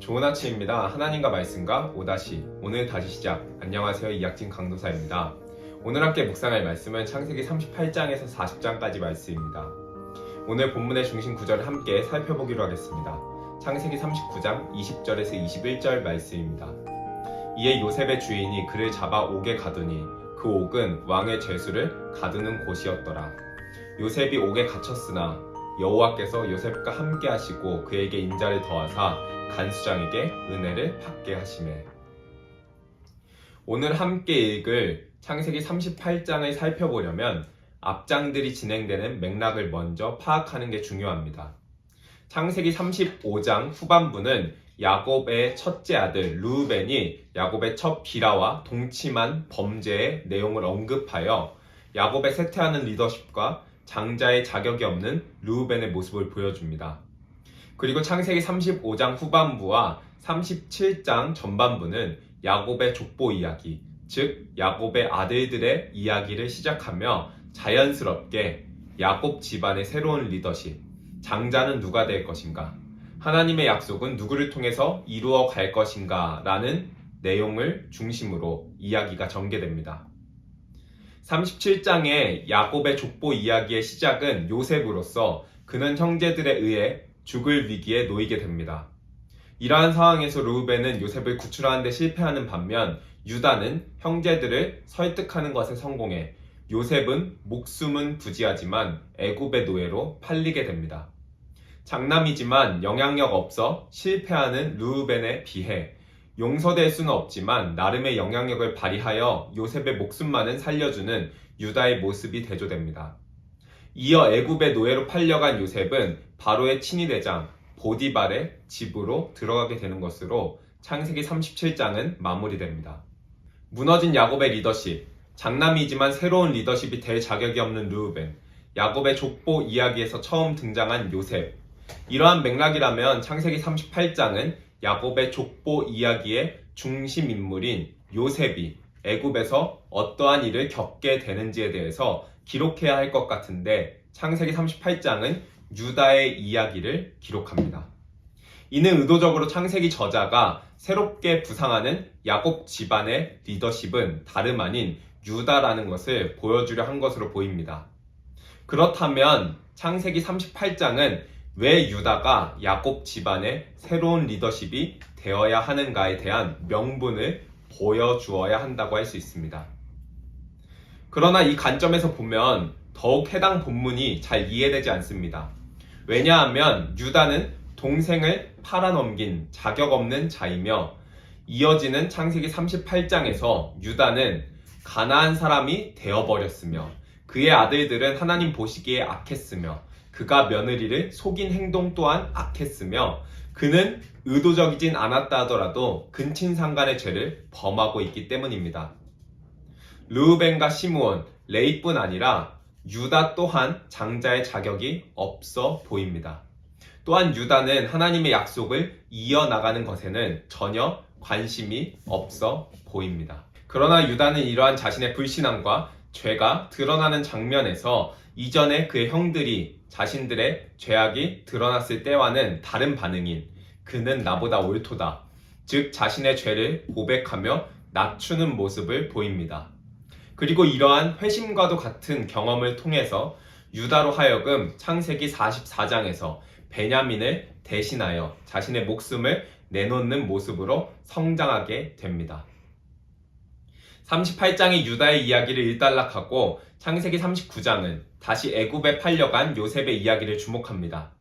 좋은 아침입니다. 하나님과 말씀과 오다시 오늘 다시 시작. 안녕하세요. 이학진 강도사입니다. 오늘 함께 묵상할 말씀은 창세기 38장에서 40장까지 말씀입니다. 오늘 본문의 중심 구절을 함께 살펴보기로 하겠습니다. 창세기 39장 20절에서 21절 말씀입니다. 이에 요셉의 주인이 그를 잡아 옥에 가두니 그 옥은 왕의 죄수를 가두는 곳이었더라. 요셉이 옥에 갇혔으나 여호와께서 요셉과 함께 하시고 그에게 인자를 더하사 간수장에게 은혜를 받게 하시매. 오늘 함께 읽을 창세기 38장을 살펴보려면 앞장들이 진행되는 맥락을 먼저 파악하는 게 중요합니다. 창세기 35장 후반부는 야곱의 첫째 아들 르우벤이 야곱의 첫 비라와 동침한 범죄의 내용을 언급하여 야곱의 쇠퇴하는 리더십과 장자의 자격이 없는 르우벤의 모습을 보여줍니다. 그리고 창세기 35장 후반부와 37장 전반부는 야곱의 족보 이야기, 즉 야곱의 아들들의 이야기를 시작하며 자연스럽게 야곱 집안의 새로운 리더십, 장자는 누가 될 것인가, 하나님의 약속은 누구를 통해서 이루어 갈 것인가 라는 내용을 중심으로 이야기가 전개됩니다. 37장의 야곱의 족보 이야기의 시작은 요셉으로서 그는 형제들에 의해 죽을 위기에 놓이게 됩니다. 이러한 상황에서 르우벤은 요셉을 구출하는 데 실패하는 반면 유다는 형제들을 설득하는 것에 성공해 요셉은 목숨은 부지하지만 애굽의 노예로 팔리게 됩니다. 장남이지만 영향력 없어 실패하는 르우벤에 비해 용서될 수는 없지만 나름의 영향력을 발휘하여 요셉의 목숨만은 살려주는 유다의 모습이 대조됩니다. 이어 애굽의 노예로 팔려간 요셉은 바로의 친위대장 보디발의 집으로 들어가게 되는 것으로 창세기 37장은 마무리됩니다. 무너진 야곱의 리더십, 장남이지만 새로운 리더십이 될 자격이 없는 르우벤, 야곱의 족보 이야기에서 처음 등장한 요셉. 이러한 맥락이라면 창세기 38장은 야곱의 족보 이야기의 중심 인물인 요셉이 애굽에서 어떠한 일을 겪게 되는지에 대해서 기록해야 할 것 같은데 창세기 38장은 유다의 이야기를 기록합니다. 이는 의도적으로 창세기 저자가 새롭게 부상하는 야곱 집안의 리더십은 다름 아닌 유다라는 것을 보여주려 한 것으로 보입니다. 그렇다면 창세기 38장은 왜 유다가 야곱 집안의 새로운 리더십이 되어야 하는가에 대한 명분을 보여주어야 한다고 할 수 있습니다. 그러나 이 관점에서 보면 더욱 해당 본문이 잘 이해되지 않습니다. 왜냐하면 유다는 동생을 팔아넘긴 자격 없는 자이며 이어지는 창세기 38장에서 유다는 가나안 사람이 되어버렸으며 그의 아들들은 하나님 보시기에 악했으며 그가 며느리를 속인 행동 또한 악했으며 그는 의도적이진 않았다 하더라도 근친상간의 죄를 범하고 있기 때문입니다. 르우벤과 시므온, 레위뿐 아니라 유다 또한 장자의 자격이 없어 보입니다. 또한 유다는 하나님의 약속을 이어나가는 것에는 전혀 관심이 없어 보입니다. 그러나 유다는 이러한 자신의 불신함과 죄가 드러나는 장면에서 이전에 그의 형들이 자신들의 죄악이 드러났을 때와는 다른 반응인 그는 나보다 옳도다, 즉 자신의 죄를 고백하며 낮추는 모습을 보입니다. 그리고 이러한 회심과도 같은 경험을 통해서 유다로 하여금 창세기 44장에서 베냐민을 대신하여 자신의 목숨을 내놓는 모습으로 성장하게 됩니다. 38장의 유다의 이야기를 일단락하고 창세기 39장은 다시 애굽에 팔려간 요셉의 이야기를 주목합니다.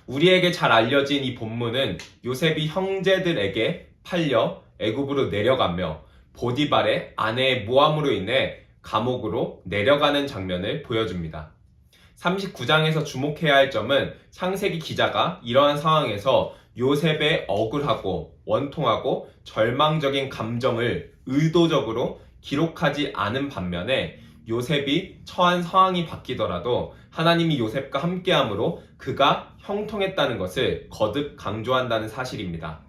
우리에게 잘 알려진 이 본문은 요셉이 형제들에게 팔려 애굽으로 내려가며 보디발의 아내의 모함으로 인해 감옥으로 내려가는 장면을 보여줍니다. 39장에서 주목해야 할 점은 창세기 기자가 이러한 상황에서 요셉의 억울하고 원통하고 절망적인 감정을 의도적으로 기록하지 않은 반면에 요셉이 처한 상황이 바뀌더라도 하나님이 요셉과 함께함으로 그가 형통했다는 것을 거듭 강조한다는 사실입니다.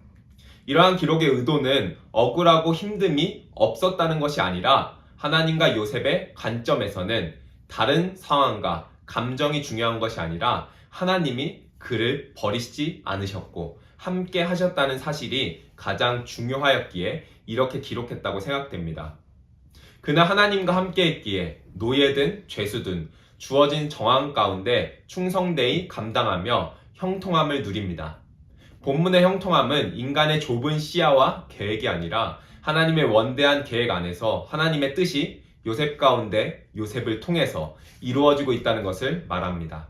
이러한 기록의 의도는 억울하고 힘듦이 없었다는 것이 아니라 하나님과 요셉의 관점에서는 다른 상황과 감정이 중요한 것이 아니라 하나님이 그를 버리시지 않으셨고 함께 하셨다는 사실이 가장 중요하였기에 이렇게 기록했다고 생각됩니다. 그는 하나님과 함께 했기에 노예든 죄수든 주어진 정황 가운데 충성되이 감당하며 형통함을 누립니다. 본문의 형통함은 인간의 좁은 시야와 계획이 아니라 하나님의 원대한 계획 안에서 하나님의 뜻이 요셉 가운데 요셉을 통해서 이루어지고 있다는 것을 말합니다.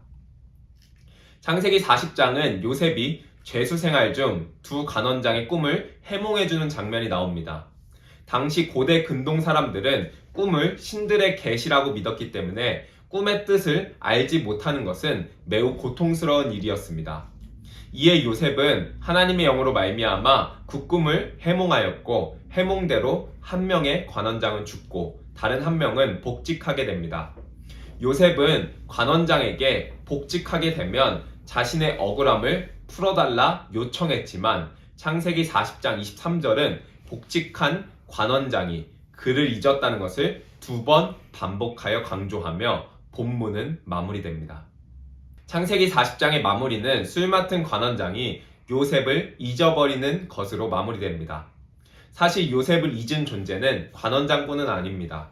창세기 40장은 요셉이 죄수 생활 중 두 간원장의 꿈을 해몽해주는 장면이 나옵니다. 당시 고대 근동 사람들은 꿈을 신들의 계시라고 믿었기 때문에 꿈의 뜻을 알지 못하는 것은 매우 고통스러운 일이었습니다. 이에 요셉은 하나님의 영으로 말미암아 그 꿈을 해몽하였고 해몽대로 한 명의 관원장은 죽고 다른 한 명은 복직하게 됩니다. 요셉은 관원장에게 복직하게 되면 자신의 억울함을 풀어달라 요청했지만 창세기 40장 23절은 복직한 관원장이 그를 잊었다는 것을 2번 반복하여 강조하며 본문은 마무리됩니다. 창세기 40장의 마무리는 술 맡은 관원장이 요셉을 잊어버리는 것으로 마무리됩니다. 사실 요셉을 잊은 존재는 관원장뿐은 아닙니다.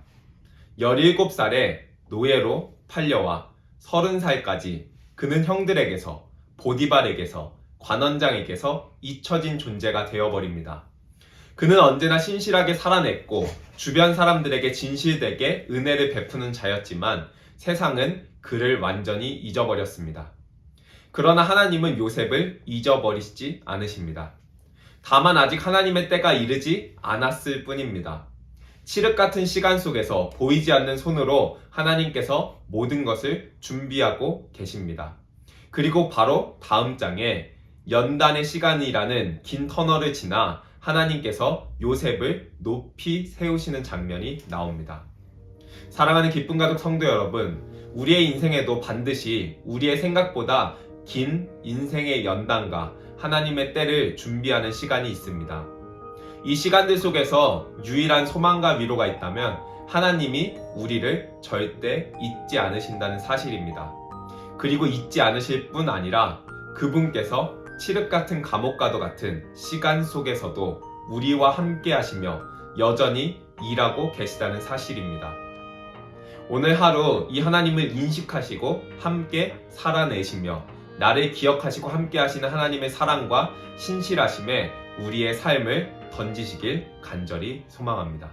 17살에 노예로 팔려와 30살까지 그는 형들에게서 보디발에게서 관원장에게서 잊혀진 존재가 되어버립니다. 그는 언제나 신실하게 살아냈고 주변 사람들에게 진실되게 은혜를 베푸는 자였지만 세상은 그를 완전히 잊어버렸습니다. 그러나 하나님은 요셉을 잊어버리시지 않으십니다. 다만 아직 하나님의 때가 이르지 않았을 뿐입니다. 칠흑 같은 시간 속에서 보이지 않는 손으로 하나님께서 모든 것을 준비하고 계십니다. 그리고 바로 다음 장에 연단의 시간이라는 긴 터널을 지나 하나님께서 요셉을 높이 세우시는 장면이 나옵니다. 사랑하는 기쁨 가족 성도 여러분, 우리의 인생에도 반드시 우리의 생각보다 긴 인생의 연단과 하나님의 때를 준비하는 시간이 있습니다. 이 시간들 속에서 유일한 소망과 위로가 있다면 하나님이 우리를 절대 잊지 않으신다는 사실입니다. 그리고 잊지 않으실 뿐 아니라 그분께서 칠흑 같은 감옥과도 같은 시간 속에서도 우리와 함께 하시며 여전히 일하고 계시다는 사실입니다. 오늘 하루 이 하나님을 인식하시고 함께 살아내시며 나를 기억하시고 함께 하시는 하나님의 사랑과 신실하심에 우리의 삶을 던지시길 간절히 소망합니다.